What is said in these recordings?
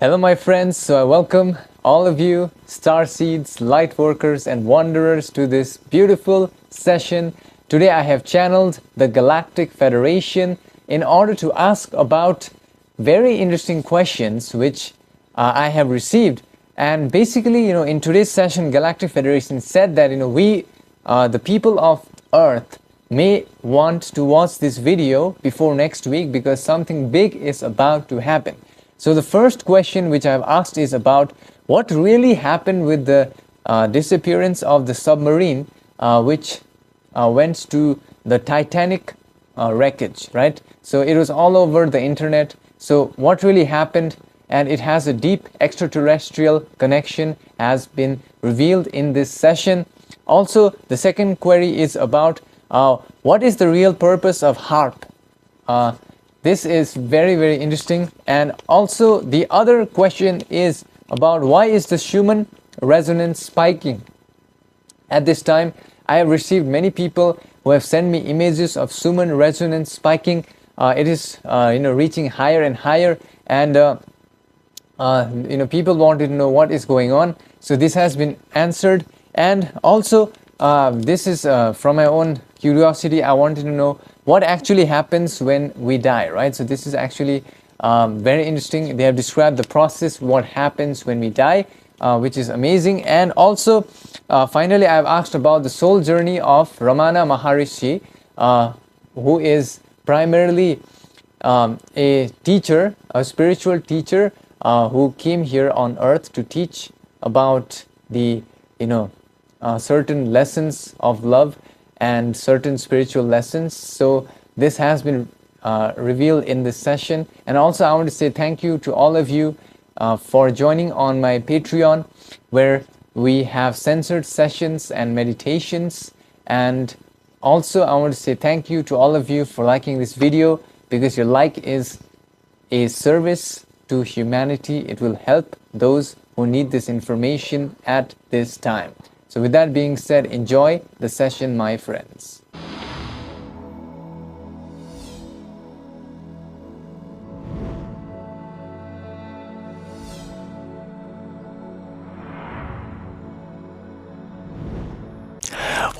Hello my friends, so I welcome all of you, starseeds, light workers and wanderers to this beautiful session. Today I have channeled the Galactic Federation in order to ask about very interesting questions which I have received. And basically, in today's session, Galactic Federation said that, we, the people of Earth, may want to watch this video before next week because something big is about to happen. So the first question which I've asked is about what really happened with the disappearance of the submarine which went to the Titanic wreckage, right? So it was all over the internet. So what really happened, and it has a deep extraterrestrial connection, has been revealed in this session. Also, the second query is about what is the real purpose of HAARP? This is very, very interesting. And also the other question is about why is the Schumann resonance spiking? At this time, I have received many people who have sent me images of Schumann resonance spiking. It is, reaching higher and higher, and people wanted to know what is going on. So this has been answered, and also this is from my own curiosity. I wanted to know what actually happens when we die, right? So this is actually very interesting. They have described the process, what happens when we die, which is amazing. And also, finally, I've asked about the soul journey of Ramana Maharishi, who is primarily a teacher, a spiritual teacher, who came here on earth to teach about the, certain lessons of love and certain spiritual lessons. So this has been revealed in this session. And also I want to say thank you to all of you for joining on my Patreon, where we have censored sessions and meditations. And also I want to say thank you to all of you for liking this video, because your like is a service to humanity. It will help those who need this information at this time. So with that being said, enjoy the session, my friends.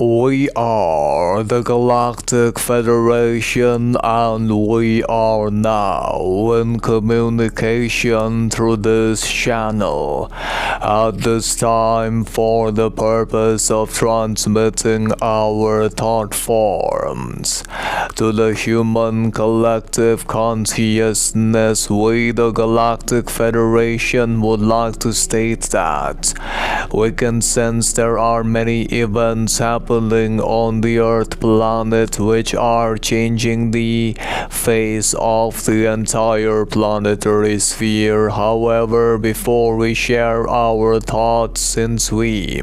We are the Galactic Federation, and we are now in communication through this channel at this time for the purpose of transmitting our thought forms to the human collective consciousness. We, the Galactic Federation, would like to state that we can sense there are many events happening on the Earth planet which are changing the face of the entire planetary sphere. However, before we share our thoughts, since we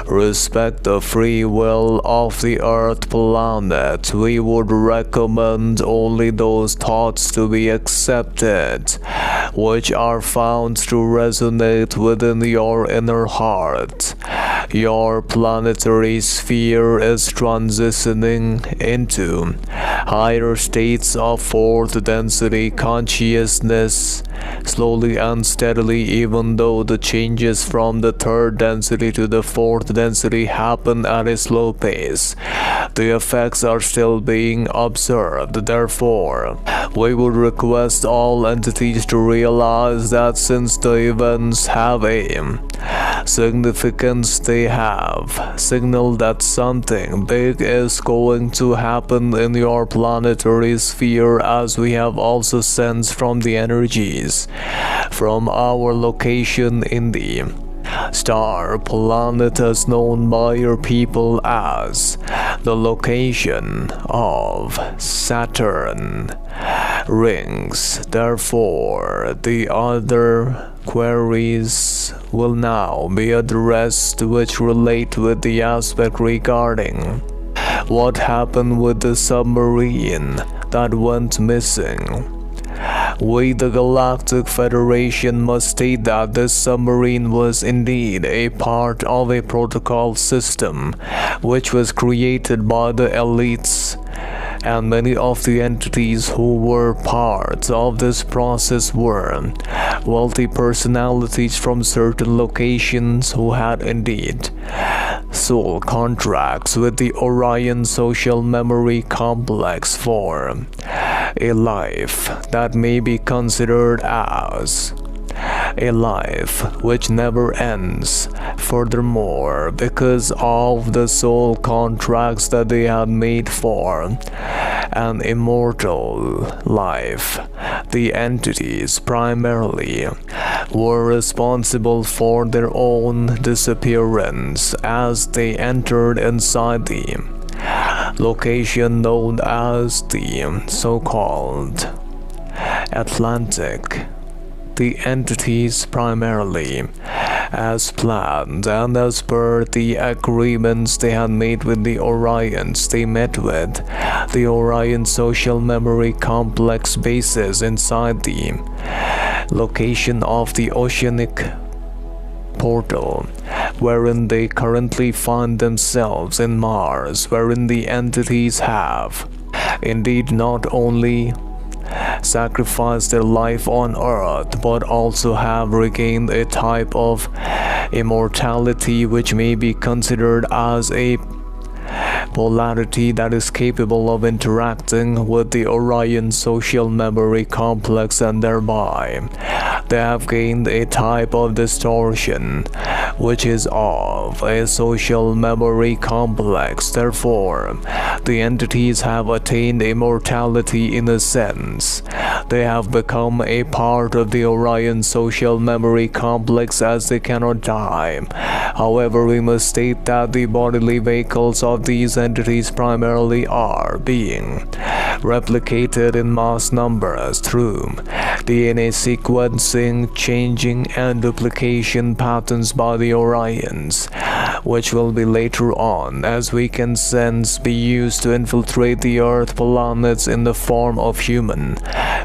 respect the free will of the Earth planet, we would recommend only those thoughts to be accepted which are found to resonate within your inner heart. Your planetary sphere is transitioning into higher states of fourth density consciousness, slowly and steadily, even though the changes from the third density to the fourth density happen at a slow pace. The effects are still being observed. Therefore, we would request all entities to realize that since the events have a significance, they have signaled that something big is going to happen in your planetary sphere, as we have also sensed from the energies from our location in the star planet, as known by your people as the location of Saturn rings. Therefore, the other queries will now be addressed which relate with the aspect regarding what happened with the submarine that went missing. We, the Galactic Federation, must state that this submarine was indeed a part of a protocol system which was created by the elites and many of the entities who were part of this process were wealthy personalities from certain locations who had indeed soul contracts with the Orion Social Memory Complex for a life that may be considered as a life which never ends. Furthermore, because of the soul contracts that they had made for an immortal life, the entities primarily were responsible for their own disappearance as they entered inside the location known as the so-called Atlantic. The entities primarily, as planned and as per the agreements they had made with the Orions, they met with the Orion Social Memory Complex bases inside the location of the Oceanic Portal, wherein they currently find themselves in Mars, wherein the entities have indeed not only sacrificed their life on Earth, but also have regained a type of immortality which may be considered as a polarity that is capable of interacting with the Orion Social Memory Complex, and thereby they have gained a type of distortion which is of a social memory complex. Therefore, the entities have attained immortality in a sense. They have become a part of the Orion Social Memory Complex as they cannot die. However, we must state that the bodily vehicles of these entities primarily are being replicated in mass numbers through DNA sequencing, changing, and duplication patterns by the Orions, which will be later on, as we can sense, be used to infiltrate the Earth planets in the form of human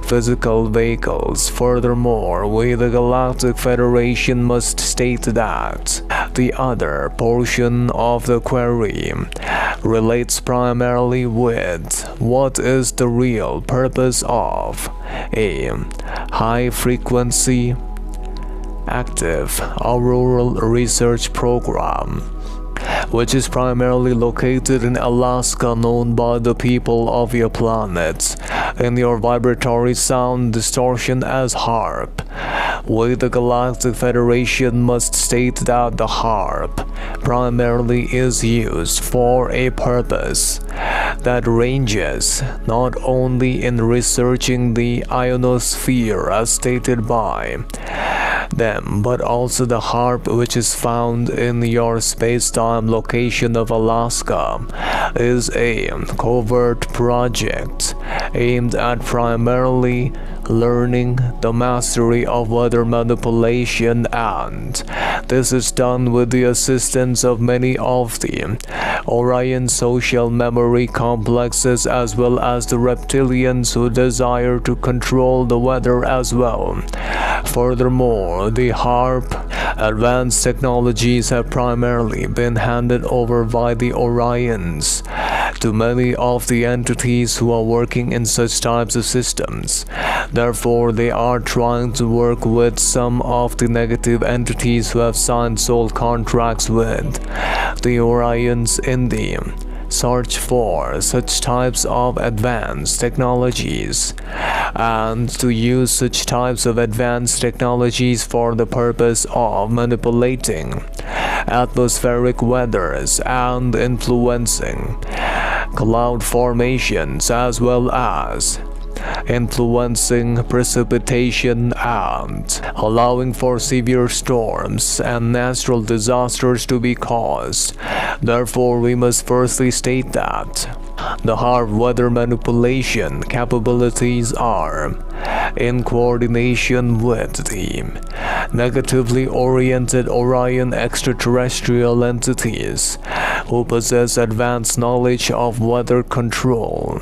physical vehicles. Furthermore, we, the Galactic Federation, must state that the other portion of the query relates primarily with what is the real purpose of a high-frequency active auroral research program, which is primarily located in Alaska, known by the people of your planet in your vibratory sound distortion as HAARP. We, the Galactic Federation, must state that the HAARP primarily is used for a purpose that ranges not only in researching the ionosphere as stated by them, but also the HAARP, which is found in your space-time location of Alaska, is a covert project aimed at primarily learning the mastery of weather manipulation, and this is done with the assistance of many of the Orion social memory complexes, as well as the reptilians who desire to control the weather as well. Furthermore, the HAARP advanced technologies have primarily been handed over by the Orions to many of the entities who are working in such types of systems. Therefore, they are trying to work with some of the negative entities who have signed soul contracts with the Orions in the search for such types of advanced technologies, and to use such types of advanced technologies for the purpose of manipulating atmospheric weathers and influencing cloud formations, as well as influencing precipitation and allowing for severe storms and natural disasters to be caused. Therefore, we must firstly state that the HAARP weather manipulation capabilities are in coordination with the negatively oriented Orion extraterrestrial entities who possess advanced knowledge of weather control.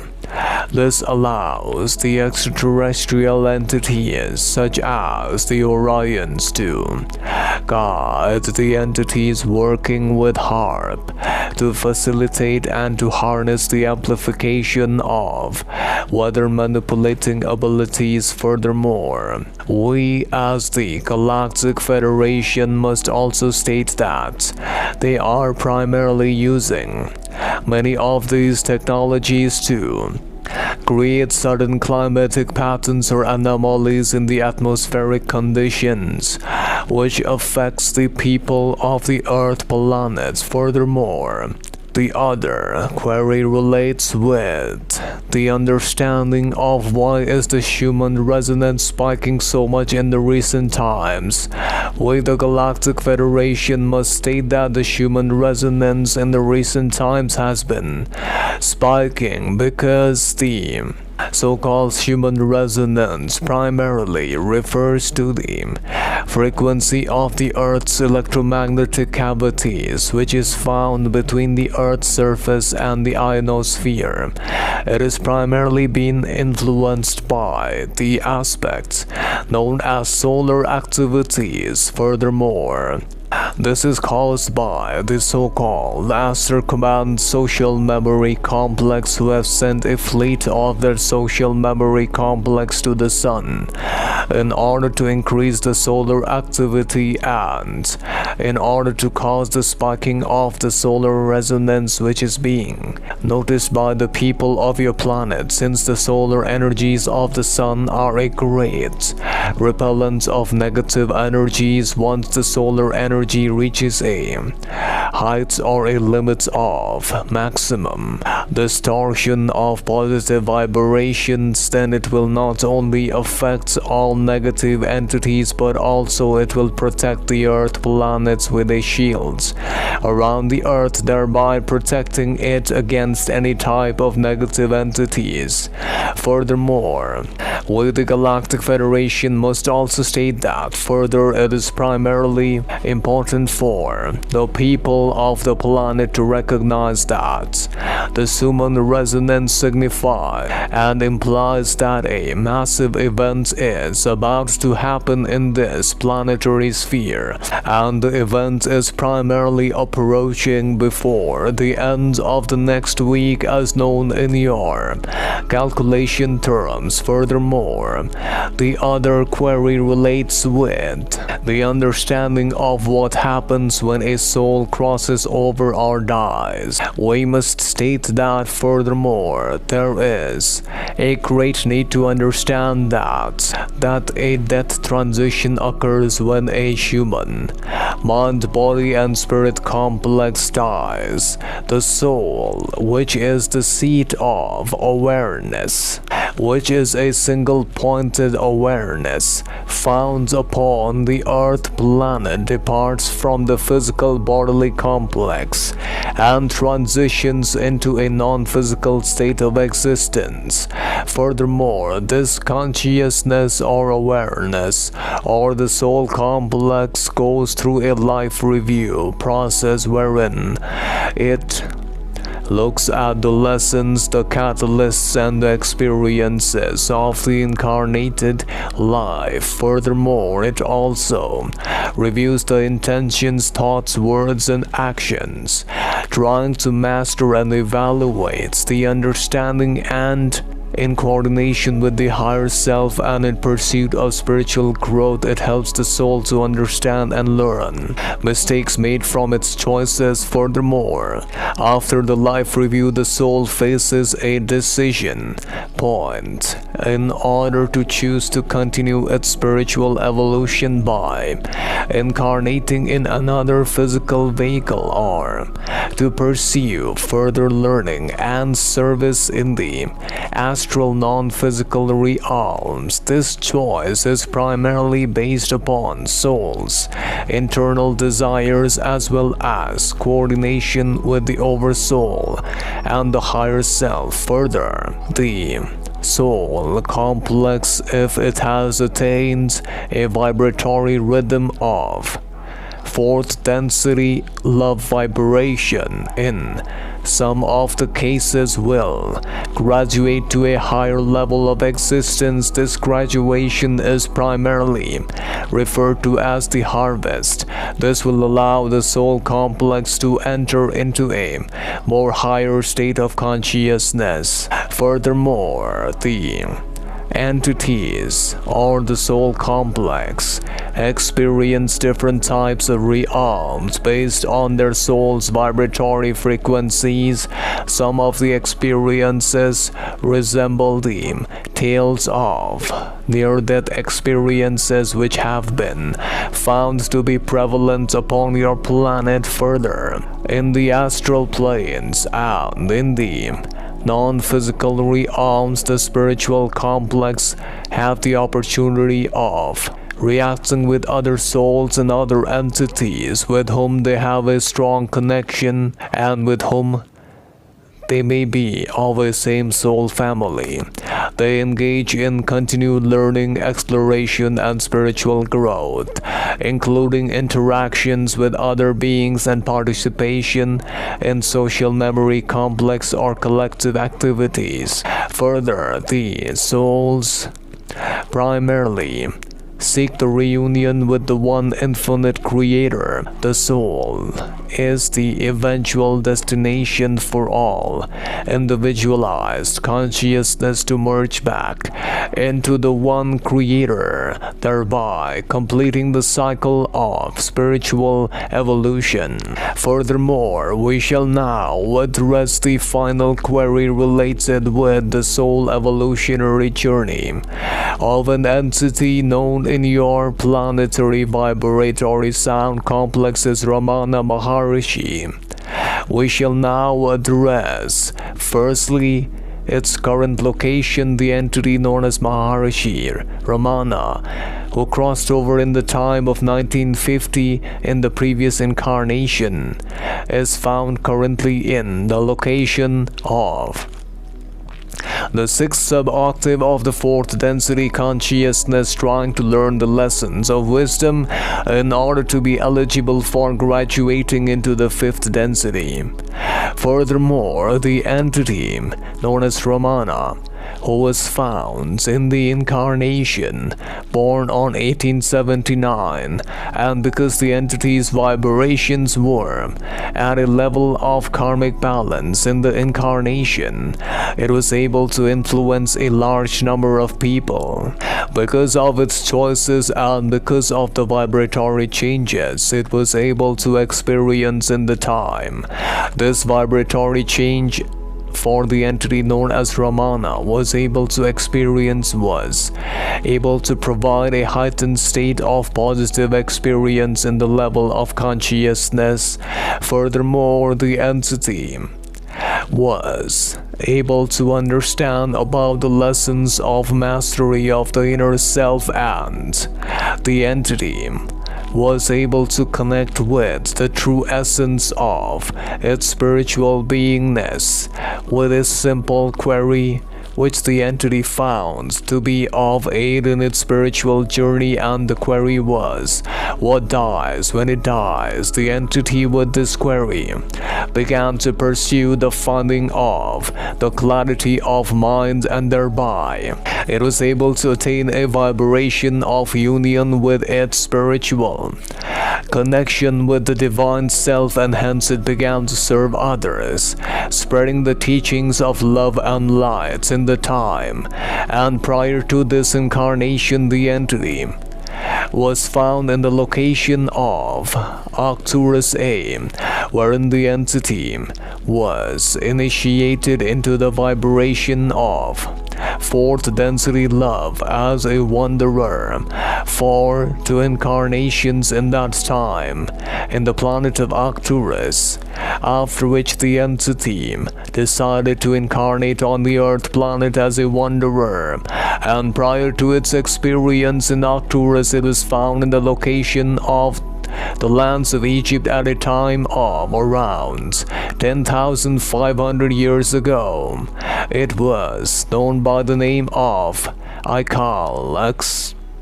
This allows the extraterrestrial entities such as the Orions to guide the entities working with HAARP to facilitate and to harness the amplification of weather manipulating abilities. Furthermore, we as the Galactic Federation must also state that they are primarily using many of these technologies to create sudden climatic patterns or anomalies in the atmospheric conditions, which affects the people of the Earth planets. Furthermore, the other query relates with the understanding of why is the Schumann resonance spiking so much in the recent times. We, the Galactic Federation, must state that the Schumann resonance in the recent times has been spiking because the so-called Schumann resonance primarily refers to the frequency of the Earth's electromagnetic cavities, which is found between the Earth's surface and the ionosphere. It is primarily being influenced by the aspects known as solar activities. Furthermore, this is caused by the so-called Master Command Social Memory Complex, who have sent a fleet of their social memory complex to the Sun in order to increase the solar activity and in order to cause the spiking of the solar resonance, which is being noticed by the people of your planet, since the solar energies of the Sun are a great repellent of negative energies. Once the solar energy reaches a height or a limit of maximum distortion of positive vibrations, then it will not only affect all negative entities, but also it will protect the Earth planets with a shield around the Earth, thereby protecting it against any type of negative entities. Furthermore, we, the Galactic Federation, must also state that further it is primarily important for the people of the planet to recognize that the Schumann resonance signifies and implies that a massive event is about to happen in this planetary sphere, and the event is primarily approaching before the end of the next week as known in your calculation terms. Furthermore, the other query relates with the understanding of what happens when a soul crosses over or dies. We must state that furthermore, there is a great need to understand that a death transition occurs when a human mind, body and spirit complex dies. The soul, which is the seat of awareness, which is a single-pointed awareness found upon the Earth planet, departs from the physical bodily complex and transitions into a non-physical state of existence. Furthermore, this consciousness or awareness or the soul complex goes through a life review process wherein it looks at the lessons, the catalysts, and the experiences of the incarnated life. Furthermore, it also reviews the intentions, thoughts, words, and actions, trying to master and evaluate the understanding and in coordination with the higher self, and in pursuit of spiritual growth, it helps the soul to understand and learn mistakes made from its choices. Furthermore, after the life review, the soul faces a decision point in order to choose to continue its spiritual evolution by incarnating in another physical vehicle or to pursue further learning and service in the astral non-physical realms. This choice is primarily based upon soul's internal desires as well as coordination with the oversoul and the higher self. Further, the soul complex, if it has attained a vibratory rhythm of fourth density love vibration in some of the cases will graduate to a higher level of existence. This graduation is primarily referred to as the harvest. This will allow the soul complex to enter into a more higher state of consciousness. Furthermore, the entities or the soul complex experience different types of realms based on their soul's vibratory frequencies. Some of the experiences resemble the tales of near-death experiences which have been found to be prevalent upon your planet. Further, in the astral planes and in the non-physical realms, the spiritual complex have the opportunity of reacting with other souls and other entities with whom they have a strong connection and with whom they may be of a same soul family. They engage in continued learning, exploration, and spiritual growth, including interactions with other beings and participation in social memory complex or collective activities. Further, the souls primarily seek the reunion with the one infinite creator. The soul is the eventual destination for all individualized consciousness to merge back into the one creator, thereby completing the cycle of spiritual evolution. Furthermore, we shall now address the final query related with the soul evolutionary journey of an entity known in your planetary vibratory sound complexes, Ramana Maharishi. We shall now address, firstly, its current location. The entity known as Maharishi Ramana, who crossed over in the time of 1950 in the previous incarnation, is found currently in the location of the sixth sub-octave of the fourth density consciousness, trying to learn the lessons of wisdom in order to be eligible for graduating into the fifth density. Furthermore, the entity known as Ramana, who was found in the incarnation born on 1879, and because the entity's vibrations were at a level of karmic balance in the incarnation, it was able to influence a large number of people. Because of its choices and because of the vibratory changes it was able to experience in the time, this vibratory change for the entity known as Ramana was able to experience was able to provide a heightened state of positive experience in the level of consciousness. Furthermore, the entity was able to understand about the lessons of mastery of the inner self, and the entity was able to connect with the true essence of its spiritual beingness with a simple query which the entity found to be of aid in its spiritual journey, and the query was, what dies when it dies? The entity with this query began to pursue the finding of the clarity of mind, and thereby it was able to attain a vibration of union with its spiritual connection with the divine self, and hence it began to serve others, spreading the teachings of love and light in the time. And prior to this incarnation, the entity was found in the location of Arcturus A, wherein the entity was initiated into the vibration of fourth density love as a wanderer for 2 incarnations in that time in the planet of Arcturus, after which the entity decided to incarnate on the Earth planet as a wanderer, and prior to its experience in Arcturus it was found in the location of the lands of Egypt at a time of around 10,500 years ago. It was known by the name of Ikal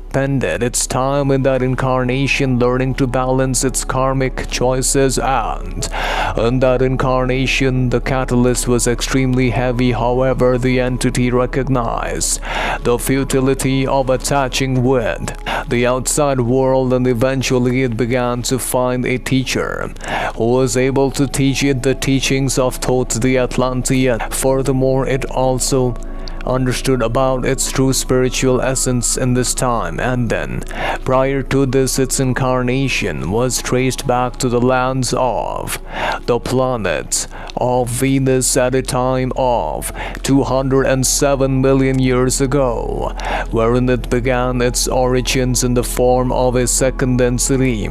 spended its time in that incarnation learning to balance its karmic choices, and in that incarnation the catalyst was extremely heavy. However, the entity recognized the futility of attaching with the outside world, and eventually it began to find a teacher who was able to teach it the teachings of Thoth the Atlantean. Furthermore, it also understood about its true spiritual essence in this time, and then prior to this its incarnation was traced back to the lands of the planet of Venus at a time of 207 million years ago, wherein it began its origins in the form of a second density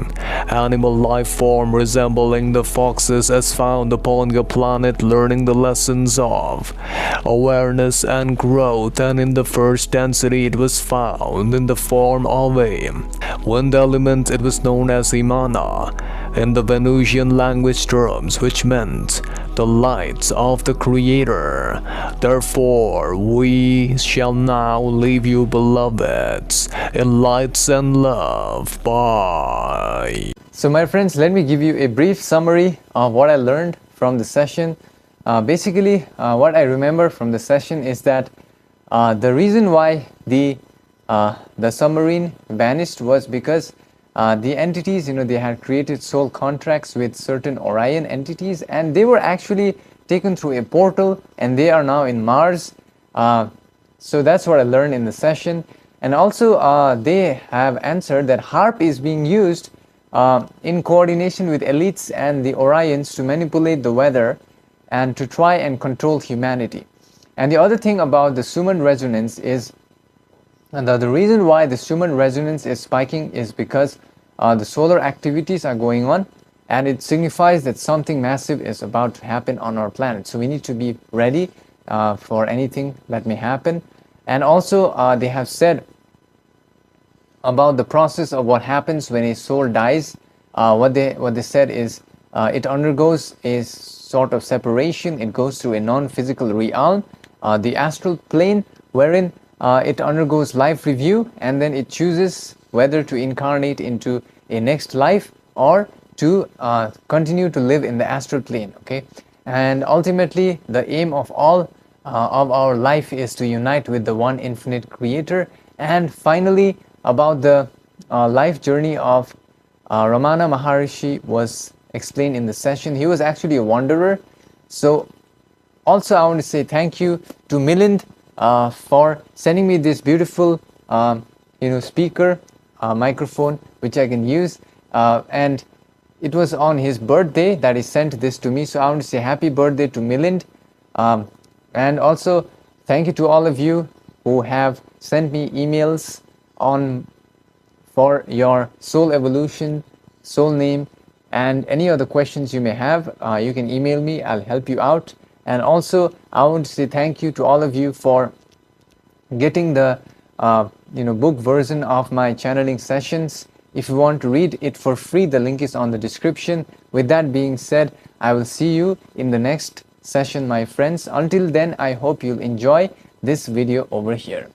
animal life form resembling the foxes as found upon your planet, learning the lessons of awareness and growth. And in the first density it was found in the form of a wind element. It was known as Imana in the Venusian language terms, which meant the light of the Creator. Therefore, we shall now leave you, beloveds, in lights and love. Bye. So my friends, let me give you a brief summary of what I learned from the session. Basically, what I remember from the session is that the reason why the submarine vanished was because the entities, they had created soul contracts with certain Orion entities, and they were actually taken through a portal, and they are now in Mars. So that's what I learned in the session. And also they have answered that HAARP is being used in coordination with elites and the Orions to manipulate the weather and to try and control humanity. And the other thing about the Schumann resonance is, and the reason why the Schumann resonance is spiking is because the solar activities are going on, and it signifies that something massive is about to happen on our planet. So we need to be ready for anything that may happen. And also they have said about the process of what happens when a soul dies. What they said is it undergoes a sort of separation. It goes through a non-physical realm, the astral plane, wherein it undergoes life review, and then it chooses whether to incarnate into a next life or to continue to live in the astral plane. Okay, and ultimately the aim of all of our life is to unite with the one infinite Creator. And finally, about the life journey of Ramana Maharishi was explained in the session. He was actually a wanderer. So also I want to say thank you to Milind for sending me this beautiful speaker microphone which I can use, and it was on his birthday that he sent this to me. So I want to say happy birthday to Milind, and also thank you to all of you who have sent me emails for your soul evolution, soul name, and any other questions you may have. You can email me, I'll help you out. And also I want to say thank you to all of you for getting the book version of my channeling sessions. If you want to read it for free, the link is on the description. With that being said, I will see you in the next session, my friends. Until then, I hope you'll enjoy this video over here.